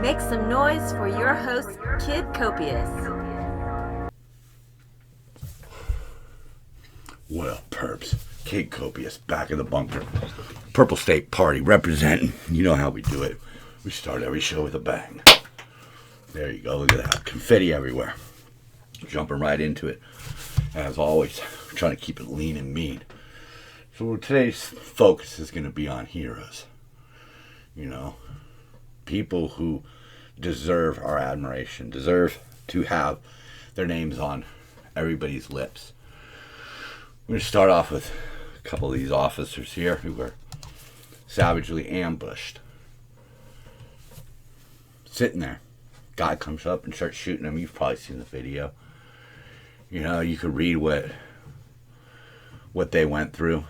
Make some noise for your host, Kid Copious. Well, perps, Kid Copious back in the bunker. Purple State Party representing. You know how we do it. We start every show with a bang. There you go. Look at that. Confetti everywhere. Jumping right into it. As always, we're trying to keep it lean and mean. So today's focus is going to be on heroes. You know, people who deserve our admiration, deserve to have their names on everybody's lips. I'm going to start off with a couple of these officers here who were savagely ambushed. Sitting there. Guy comes up and starts shooting them. You've probably seen the video. You know, you could read what they went through.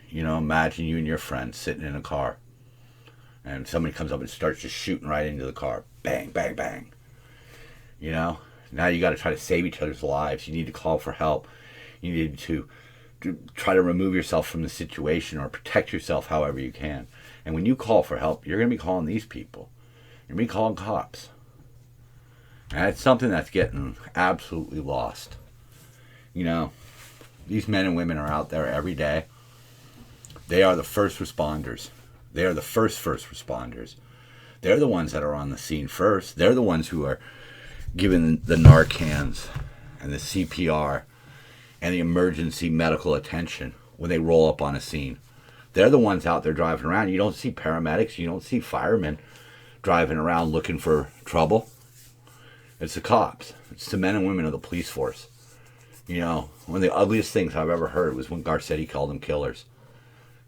You know, imagine you and your friends sitting in a car. And somebody comes up and starts just shooting right into the car. Bang, bang, bang. You know, now you got to try to save each other's lives. You need to call for help. You need to try to remove yourself from the situation or protect yourself however you can. And when you call for help, you're going to be calling these people. You're going to be calling cops. And it's something that's getting absolutely lost. You know, these men and women are out there every day. They are the first responders. They are the first responders. They're the ones that are on the scene first. They're the ones who are giving the Narcans and the CPR and the emergency medical attention when they roll up on a scene. They're the ones out there driving around. You don't see paramedics. You don't see firemen driving around looking for trouble. It's the cops. It's the men and women of the police force. You know, one of the ugliest things I've ever heard was when Garcetti called them killers.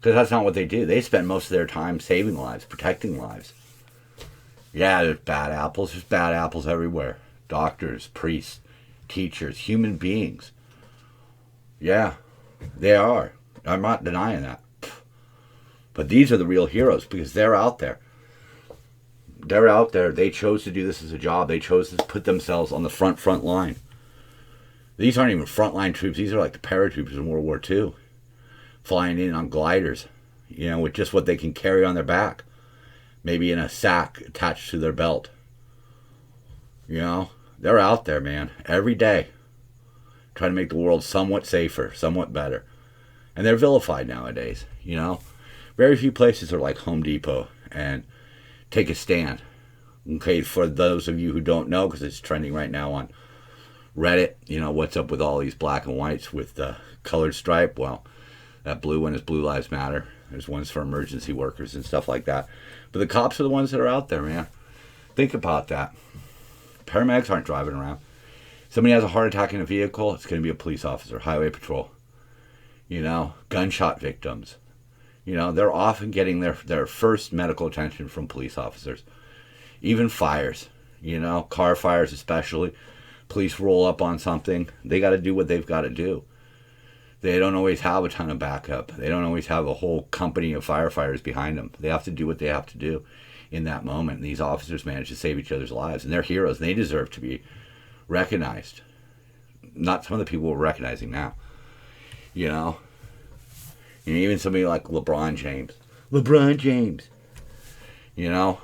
Because that's not what they do. They spend most of their time saving lives, protecting lives. Yeah, there's bad apples. There's bad apples everywhere. Doctors, priests, teachers, human beings. Yeah, they are. I'm not denying that. But these are the real heroes because they're out there. They're out there. They chose to do this as a job. They chose to put themselves on the front line. These aren't even frontline troops. These are like the paratroopers in World War II. Flying in on gliders, you know, with just what they can carry on their back. Maybe in a sack attached to their belt. You know, they're out there, man, every day. Trying to make the world somewhat safer, somewhat better. And they're vilified nowadays, you know. Very few places are like Home Depot and take a stand. Okay, for those of you who don't know, because it's trending right now on Reddit, you know, what's up with all these black and whites with the colored stripe? Well, that blue one is Blue Lives Matter. There's ones for emergency workers and stuff like that. But the cops are the ones that are out there, man. Think about that. Paramedics aren't driving around. Somebody has a heart attack in a vehicle, it's going to be a police officer, highway patrol. You know, gunshot victims. You know, they're often getting their first medical attention from police officers. Even fires, you know, car fires especially. Police roll up on something. They got to do what they've got to do. They don't always have a ton of backup. They don't always have a whole company of firefighters behind them. They have to do what they have to do in that moment. And these officers manage to save each other's lives. And they're heroes. They deserve to be recognized. Not some of the people we're recognizing now. You know? And even somebody like LeBron James. LeBron James. You know?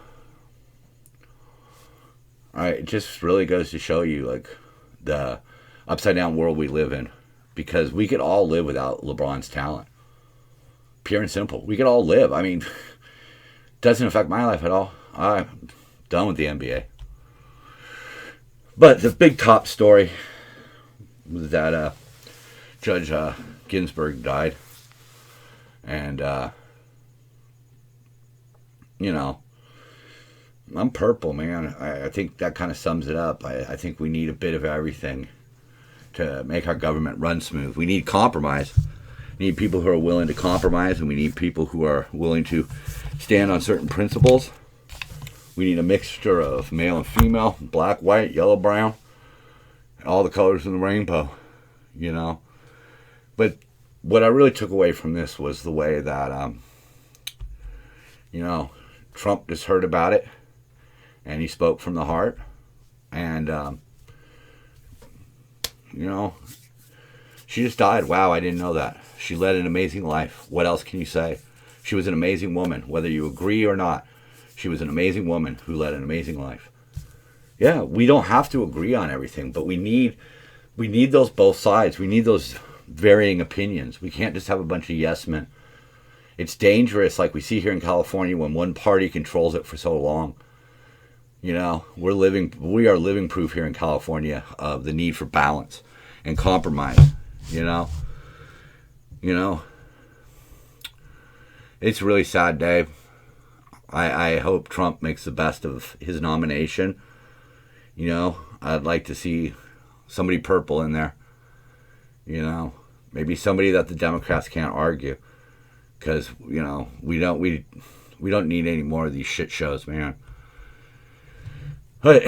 It just really goes to show you, like, the upside down world we live in. Because we could all live without LeBron's talent. Pure and simple. We could all live. I mean, doesn't affect my life at all. I'm done with the NBA. But the big top story was that Judge Ginsburg died. And, you know, I'm purple, man. I think that kind of sums it up. I think we need a bit of everything to make our government run smooth. We need compromise. We need people who are willing to compromise, and we need people who are willing to stand on certain principles. We need a mixture of male and female, black, white, yellow, brown, all the colors of the rainbow, you know. But what I really took away from this was the way that, you know, Trump just heard about it, and he spoke from the heart, and, you know, she just died. Wow, I didn't know that. She led an amazing life. What else can you say? She was an amazing woman, whether you agree or not. She was an amazing woman who led an amazing life. Yeah, we don't have to agree on everything, but we need those both sides. We need those varying opinions. We can't just have a bunch of yes men. It's dangerous, like we see here in California, when one party controls it for so long. You know, we are living proof here in California of the need for balance and compromise. You know, it's a really sad day. I hope Trump makes the best of his nomination. You know, I'd like to see somebody purple in there. You know, maybe somebody that the Democrats can't argue, because you know we don't need any more of these shit shows, man. But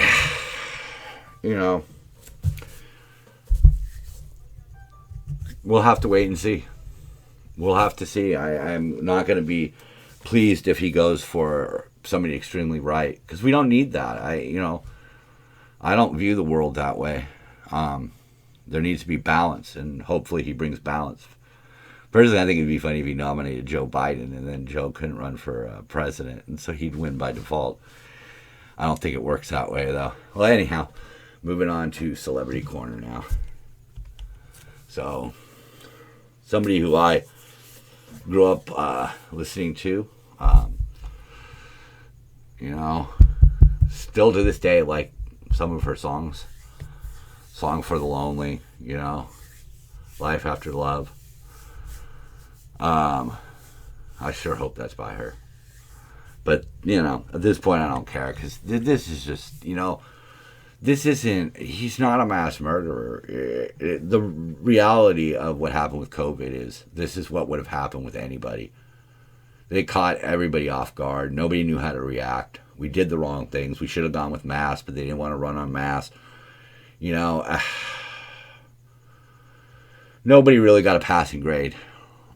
you know, we'll have to wait and see. We'll have to see. I'm not going to be pleased if he goes for somebody extremely right, because we don't need that. I don't view the world that way. There needs to be balance, and hopefully he brings balance. Personally, I think it'd be funny if he nominated Joe Biden and then Joe couldn't run for president, and so he'd win by default. I don't think it works that way, though. Well, anyhow, moving on to Celebrity Corner now. So, somebody who I grew up listening to, you know, still to this day, like some of her songs. Song for the Lonely, you know, Life After Love. I sure hope that's by her. But, you know, at this point I don't care, because this is just, you know, he's not a mass murderer. The reality of what happened with COVID is this is what would have happened with anybody. They caught everybody off guard. Nobody knew how to react. We did the wrong things. We should have gone with masks, but they didn't want to run on masks. You know, nobody really got a passing grade.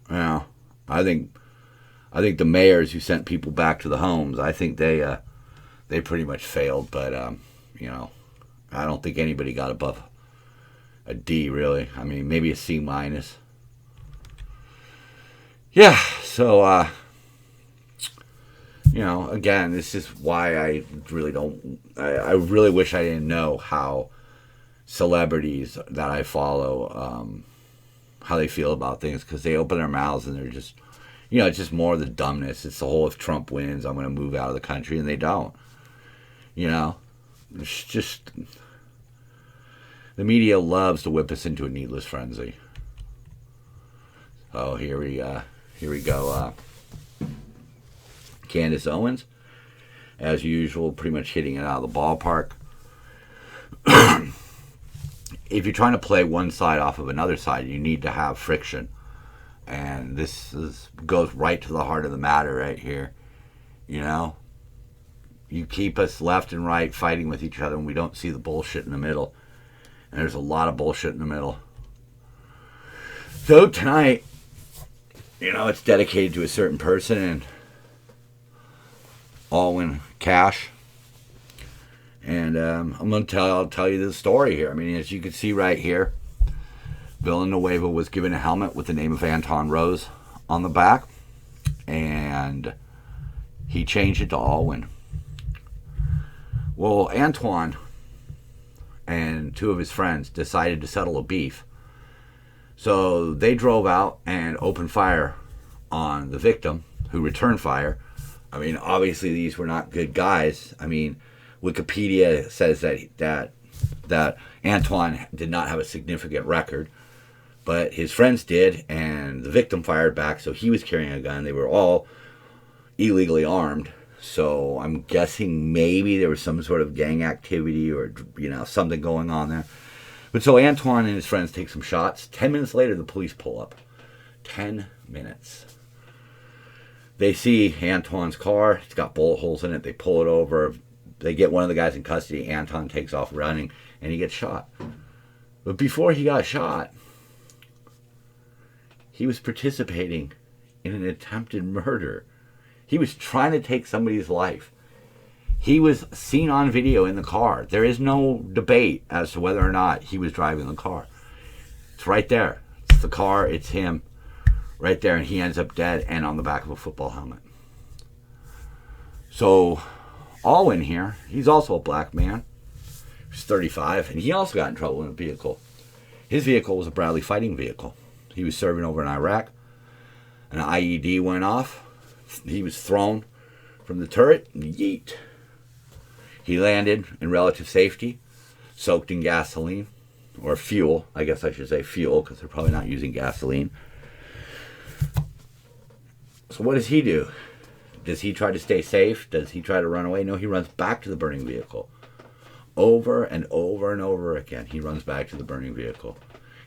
You know, I think the mayors who sent people back to the homes, I think they pretty much failed. But you know, I don't think anybody got above a D, really. I mean, maybe a C minus. Yeah. So you know, again, this is why I really don't. I really wish I didn't know how celebrities that I follow, how they feel about things, because they open their mouths and they're just, you know, it's just more of the dumbness. It's the whole, if Trump wins, I'm going to move out of the country, and they don't. You know, it's just, the media loves to whip us into a needless frenzy. Oh, here we go. Candace Owens, as usual, pretty much hitting it out of the ballpark. If you're trying to play one side off of another side, you need to have friction. And this goes right to the heart of the matter right here. You know? You keep us left and right fighting with each other, and we don't see the bullshit in the middle. And there's a lot of bullshit in the middle. So tonight, you know, it's dedicated to a certain person, and Alwyn, Cashe. And I'm going to tell you the story here. I mean, as you can see right here, Villanueva was given a helmet with the name of Anton Rose on the back, and he changed it to Alwyn. Well, Antoine and two of his friends decided to settle a beef. So they drove out and opened fire on the victim, who returned fire. I mean, obviously these were not good guys. I mean, Wikipedia says that Antoine did not have a significant record, but his friends did, and the victim fired back, so he was carrying a gun. They were all illegally armed, so I'm guessing maybe there was some sort of gang activity or, you know, something going on there. But so Antoine and his friends take some shots. 10 minutes later, the police pull up. 10 minutes. They see Antoine's car. It's got bullet holes in it. They pull it over. They get one of the guys in custody. Anton takes off running, and he gets shot. But before he got shot, he was participating in an attempted murder. He was trying to take somebody's life. He was seen on video in the car. There is no debate as to whether or not he was driving the car. It's right there. It's the car. It's him. Right there. And he ends up dead and on the back of a football helmet. So Alwyn here, he's also a black man. He's 35, and he also got in trouble in a vehicle. His vehicle was a Bradley fighting vehicle. He was serving over in Iraq. An IED went off. He was thrown from the turret, and yeet. He landed in relative safety, soaked in gasoline, or fuel. I guess I should say fuel, because they're probably not using gasoline. So what does he do? Does he try to stay safe? Does he try to run away? No, he runs back to the burning vehicle. Over and over and over again, he runs back to the burning vehicle.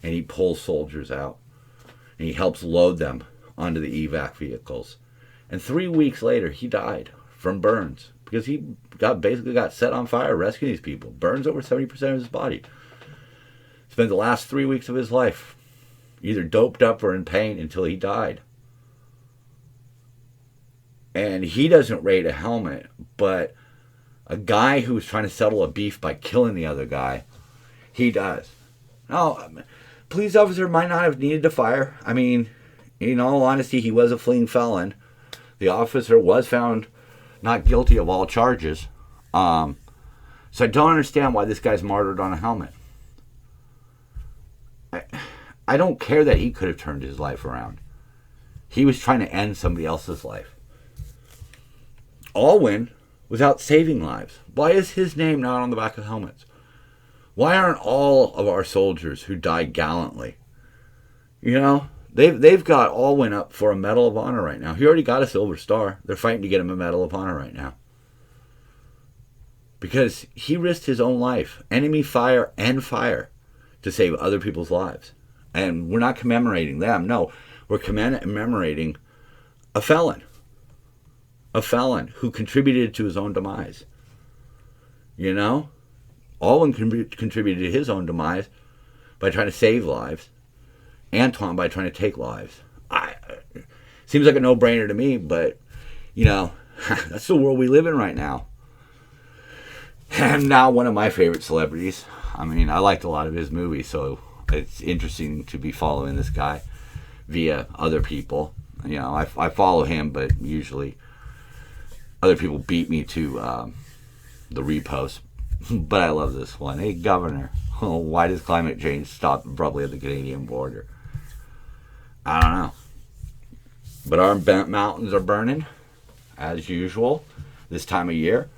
And he pulls soldiers out. And he helps load them onto the evac vehicles. And 3 weeks later, he died from burns. Because he basically got set on fire rescuing these people. Burns over 70% of his body. Spent the last 3 weeks of his life either doped up or in pain until he died. And he doesn't rate a helmet, but a guy who was trying to settle a beef by killing the other guy, he does. Now, police officer might not have needed to fire. I mean, in all honesty, he was a fleeing felon. The officer was found not guilty of all charges. So I don't understand why this guy's martyred on a helmet. I don't care that he could have turned his life around. He was trying to end somebody else's life. Alwyn was out saving lives. Why is his name not on the back of helmets? Why aren't all of our soldiers who died gallantly? You know, they've got Alwyn up for a Medal of Honor right now. He already got a Silver Star. They're fighting to get him a Medal of Honor right now. Because he risked his own life, enemy fire and fire, to save other people's lives. And we're not commemorating them. No, we're commemorating a felon. A felon who contributed to his own demise. You know? Alwyn contributed to his own demise by trying to save lives. Antoine by trying to take lives. Seems like a no-brainer to me, but, you know, that's the world we live in right now. And now one of my favorite celebrities. I mean, I liked a lot of his movies, so it's interesting to be following this guy via other people. You know, I follow him, but usually other people beat me to the repost. But I love this one. Hey, Governor, why does climate change stop abruptly at the Canadian border? I don't know. But our mountains are burning, as usual, this time of year.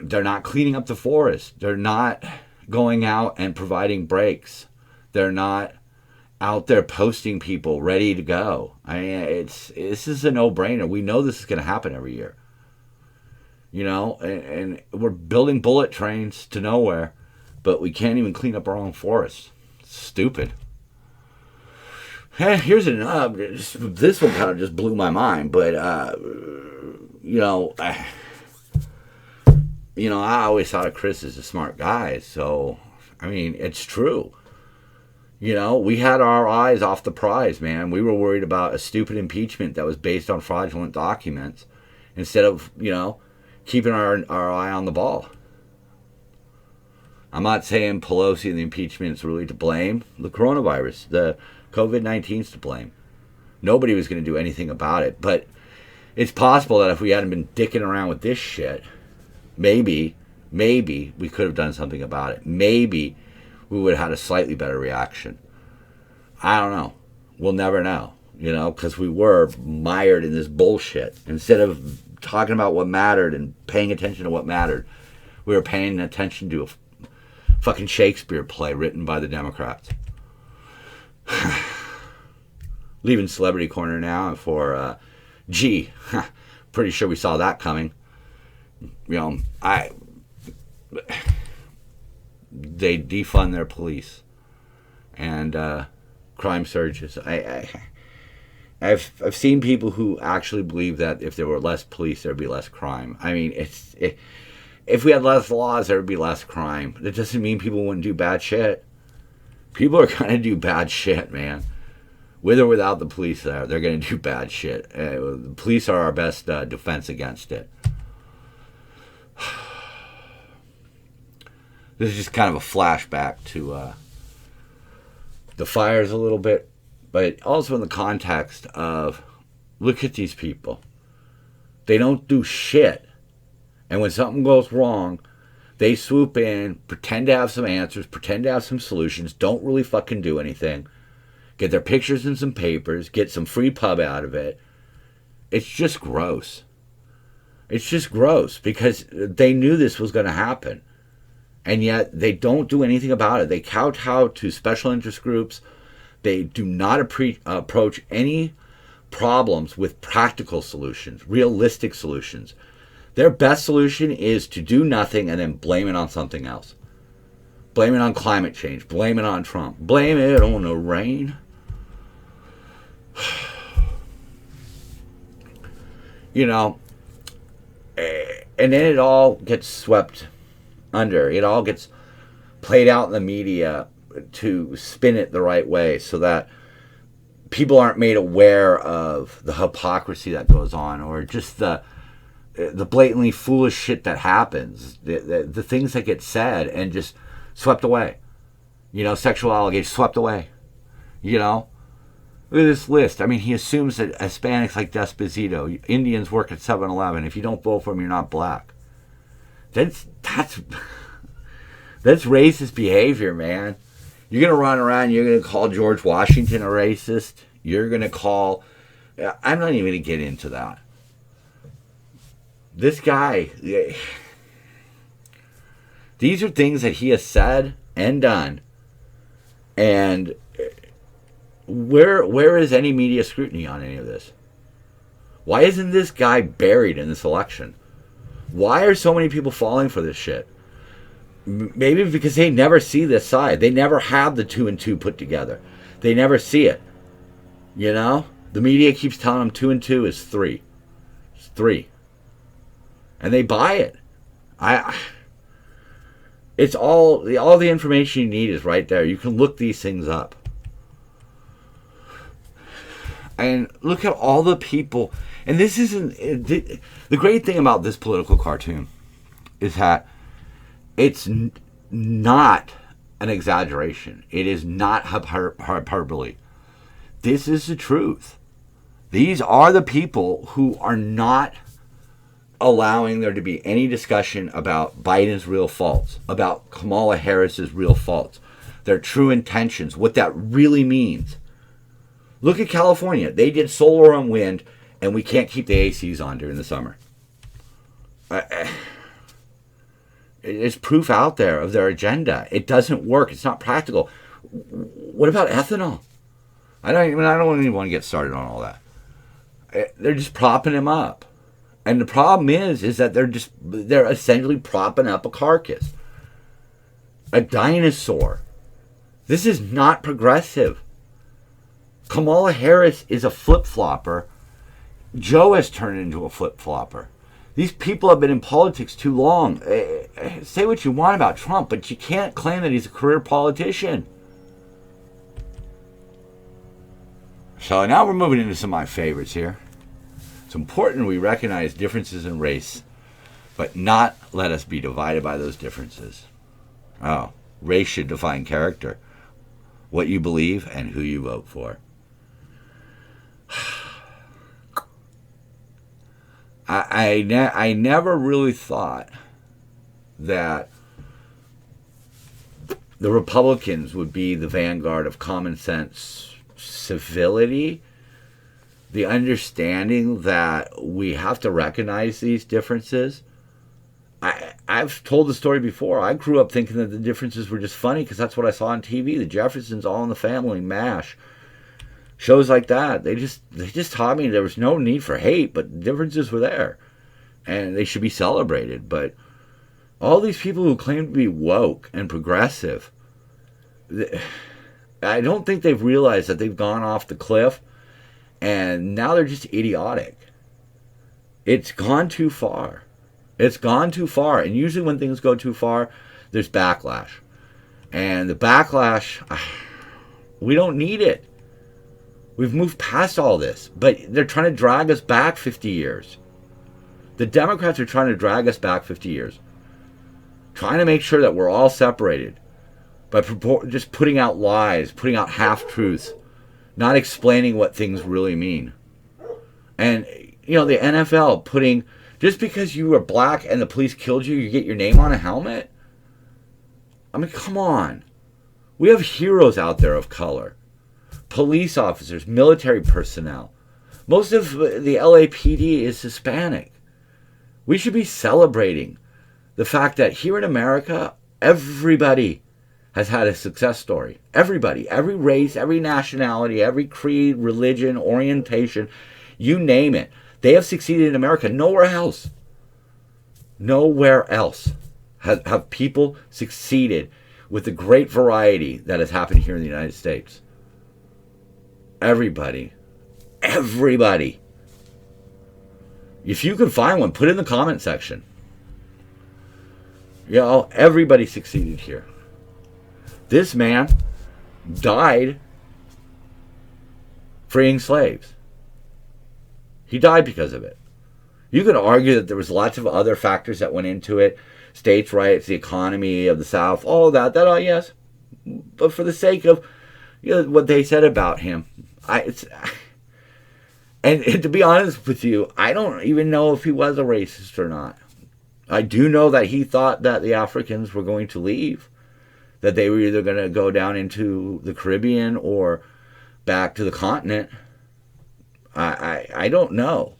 They're not cleaning up the forest. They're not going out and providing breaks. They're not out there posting people ready to go. I mean, this is a no-brainer. We know this is going to happen every year. You know, and we're building bullet trains to nowhere, but we can't even clean up our own forests. It's stupid. Hey, here's another. This one kind of just blew my mind, but you know, I always thought of Chris as a smart guy. So, I mean, it's true. You know, we had our eyes off the prize, man. We were worried about a stupid impeachment that was based on fraudulent documents instead of, you know, keeping our eye on the ball. I'm not saying Pelosi and the impeachment is really to blame. The coronavirus, the COVID-19 is to blame. Nobody was going to do anything about it. But it's possible that if we hadn't been dicking around with this shit, maybe we could have done something about it. Maybe we would have had a slightly better reaction. I don't know. We'll never know, you know, because we were mired in this bullshit. Instead of talking about what mattered and paying attention to what mattered, we were paying attention to a fucking Shakespeare play written by the Democrats. Leaving Celebrity Corner now for pretty sure we saw that coming. You know, they defund their police and crime surges. I've seen people who actually believe that if there were less police, there'd be less crime. I mean, if we had less laws, there would be less crime. That doesn't mean people wouldn't do bad shit. People are going to do bad shit, man. With or without the police there, they're going to do bad shit. The police are our best defense against it. This is just kind of a flashback to the fires a little bit, but also in the context of, look at these people. They don't do shit. And when something goes wrong, they swoop in, pretend to have some answers, pretend to have some solutions, don't really fucking do anything, get their pictures in some papers, get some free pub out of it. It's just gross. It's just gross because they knew this was going to happen. And yet they don't do anything about it. They kowtow to special interest groups. They do not approach any problems with practical solutions, realistic solutions. Their best solution is to do nothing and then blame it on something else. Blame it on climate change. Blame it on Trump. Blame it on the rain. You know, and then it all gets swept under. It all gets played out in the media to spin it the right way so that people aren't made aware of the hypocrisy that goes on, or just the blatantly foolish shit that happens, the things that get said and just swept away. You know, sexual allegations swept away. You know, look at this list. I mean, he assumes that Hispanics like Despacito, Indians work at 7-Eleven. If you don't vote for him, you're not black. That's racist behavior, man. You're going to run around, you're going to call George Washington a racist. You're going to call... I'm not even going to get into that. This guy... These are things that he has said and done. And where is any media scrutiny on any of this? Why isn't this guy buried in this election? Why are so many people falling for this shit? Maybe because they never see this side. They never have the 2 and 2 put together. They never see it. You know? The media keeps telling them 2 and 2 is 3. It's 3. And they buy it. It's all the information you need is right there. You can look these things up. And look at all the people. And this isn't... The great thing about this political cartoon is that it's not an exaggeration. It is not hyperbole. This is the truth. These are the people who are not allowing there to be any discussion about Biden's real faults, about Kamala Harris's real faults, their true intentions, what that really means. Look at California. They did solar and wind, and we can't keep the ACs on during the summer. There's proof out there of their agenda. It doesn't work. It's not practical. What about ethanol? I don't even want to get started on all that. They're just propping him up. And the problem is that they're essentially propping up a carcass. A dinosaur. This is not progressive. Kamala Harris is a flip-flopper. Joe has turned into a flip-flopper. These people have been in politics too long. Say what you want about Trump, but you can't claim that he's a career politician. So now we're moving into some of my favorites here. It's important we recognize differences in race, but not let us be divided by those differences. Oh, race should define character, what you believe, and who you vote for. I never really thought that the Republicans would be the vanguard of common sense civility, the understanding that we have to recognize these differences. I've told the story before. I grew up thinking that the differences were just funny because that's what I saw on TV. The Jeffersons, All in the Family, MASH. Shows like that, they just taught me there was no need for hate, but differences were there, and they should be celebrated. But all these people who claim to be woke and progressive, I don't think they've realized that they've gone off the cliff, and now they're just idiotic. It's gone too far. It's gone too far, and usually when things go too far, there's backlash. And the backlash, we don't need it. We've moved past all this, but they're trying to drag us back 50 years. The Democrats are trying to drag us back 50 years. Trying to make sure that we're all separated by just putting out lies, putting out half-truths, not explaining what things really mean. And the NFL putting, just because you were black and the police killed you, you get your name on a helmet? I mean, come on. We have heroes out there of color. Police officers, military personnel. Most of the LAPD is Hispanic. We should be celebrating the fact that here in America, everybody has had a success story. Everybody, every race, every nationality, every creed, religion, orientation, you name it. They have succeeded in America. Nowhere else. Nowhere else have people succeeded with the great variety that has happened here in the United States. Everybody. Everybody. If you can find one, put it in the comment section. Everybody succeeded here. This man died freeing slaves. He died because of it. You could argue that there was lots of other factors that went into it. States' rights, the economy of the South, all that. Yes. But for the sake of what they said about him, and to be honest with you, I don't even know if he was a racist or not. I do know that he thought that the Africans were going to leave, that they were either going to go down into the Caribbean or back to the continent. I don't know.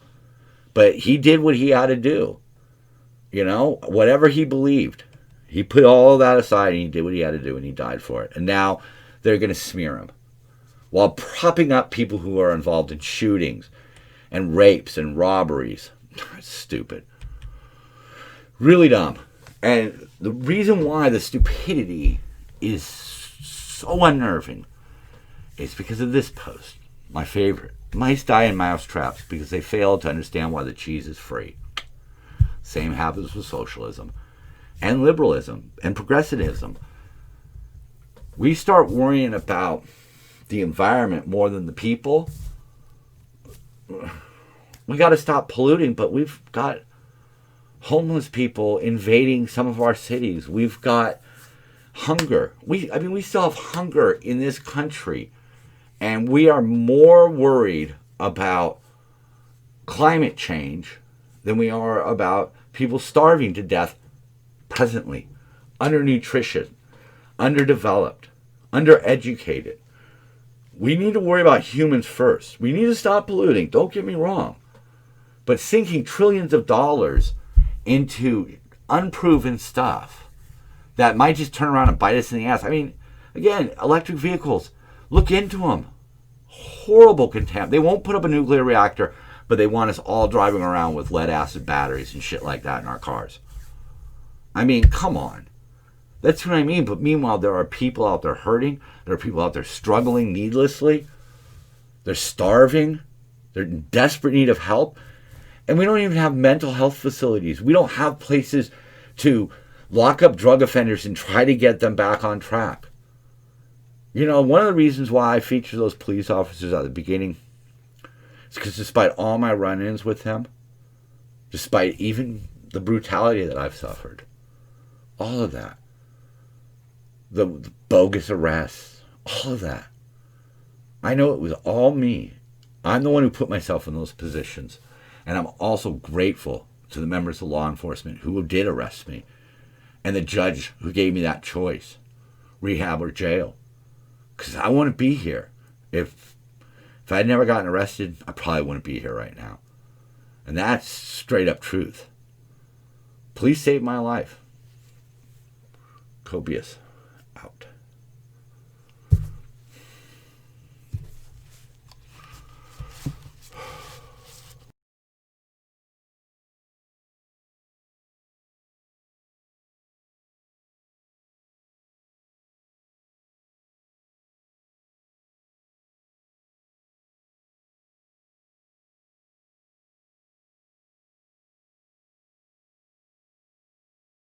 But he did what he had to do. Whatever he believed. He put all that aside and he did what he had to do and he died for it. And now they're going to smear him while propping up people who are involved in shootings and rapes and robberies. Stupid. Really dumb. And the reason why the stupidity is so unnerving is because of this post. My favorite. Mice die in mouse traps because they fail to understand why the cheese is free. Same happens with socialism and liberalism and progressivism. We start worrying about the environment more than the people. We got to stop polluting, but we've got homeless people invading some of our cities. We've got hunger. We still have hunger in this country. And we are more worried about climate change than we are about people starving to death presently, undernutrition, underdeveloped, undereducated. We need to worry about humans first. We need to stop polluting, don't get me wrong. But sinking trillions of dollars into unproven stuff that might just turn around and bite us in the ass. I mean, again, electric vehicles. Look into them. Horrible contempt. They won't put up a nuclear reactor, but they want us all driving around with lead acid batteries and shit like that in our cars. I mean, come on. That's what I mean. But meanwhile, there are people out there hurting. There are people out there struggling needlessly. They're starving. They're in desperate need of help. And we don't even have mental health facilities. We don't have places to lock up drug offenders and try to get them back on track. One of the reasons why I feature those police officers at the beginning is because despite all my run-ins with them, despite even the brutality that I've suffered, all of that, the bogus arrests, all of that, I know it was all me. I'm the one who put myself in those positions. And I'm also grateful to the members of law enforcement who did arrest me and the judge who gave me that choice, rehab or jail. Because I wouldn't be here. If I'd never gotten arrested, I probably wouldn't be here right now. And that's straight up truth. Police saved my life. Copious.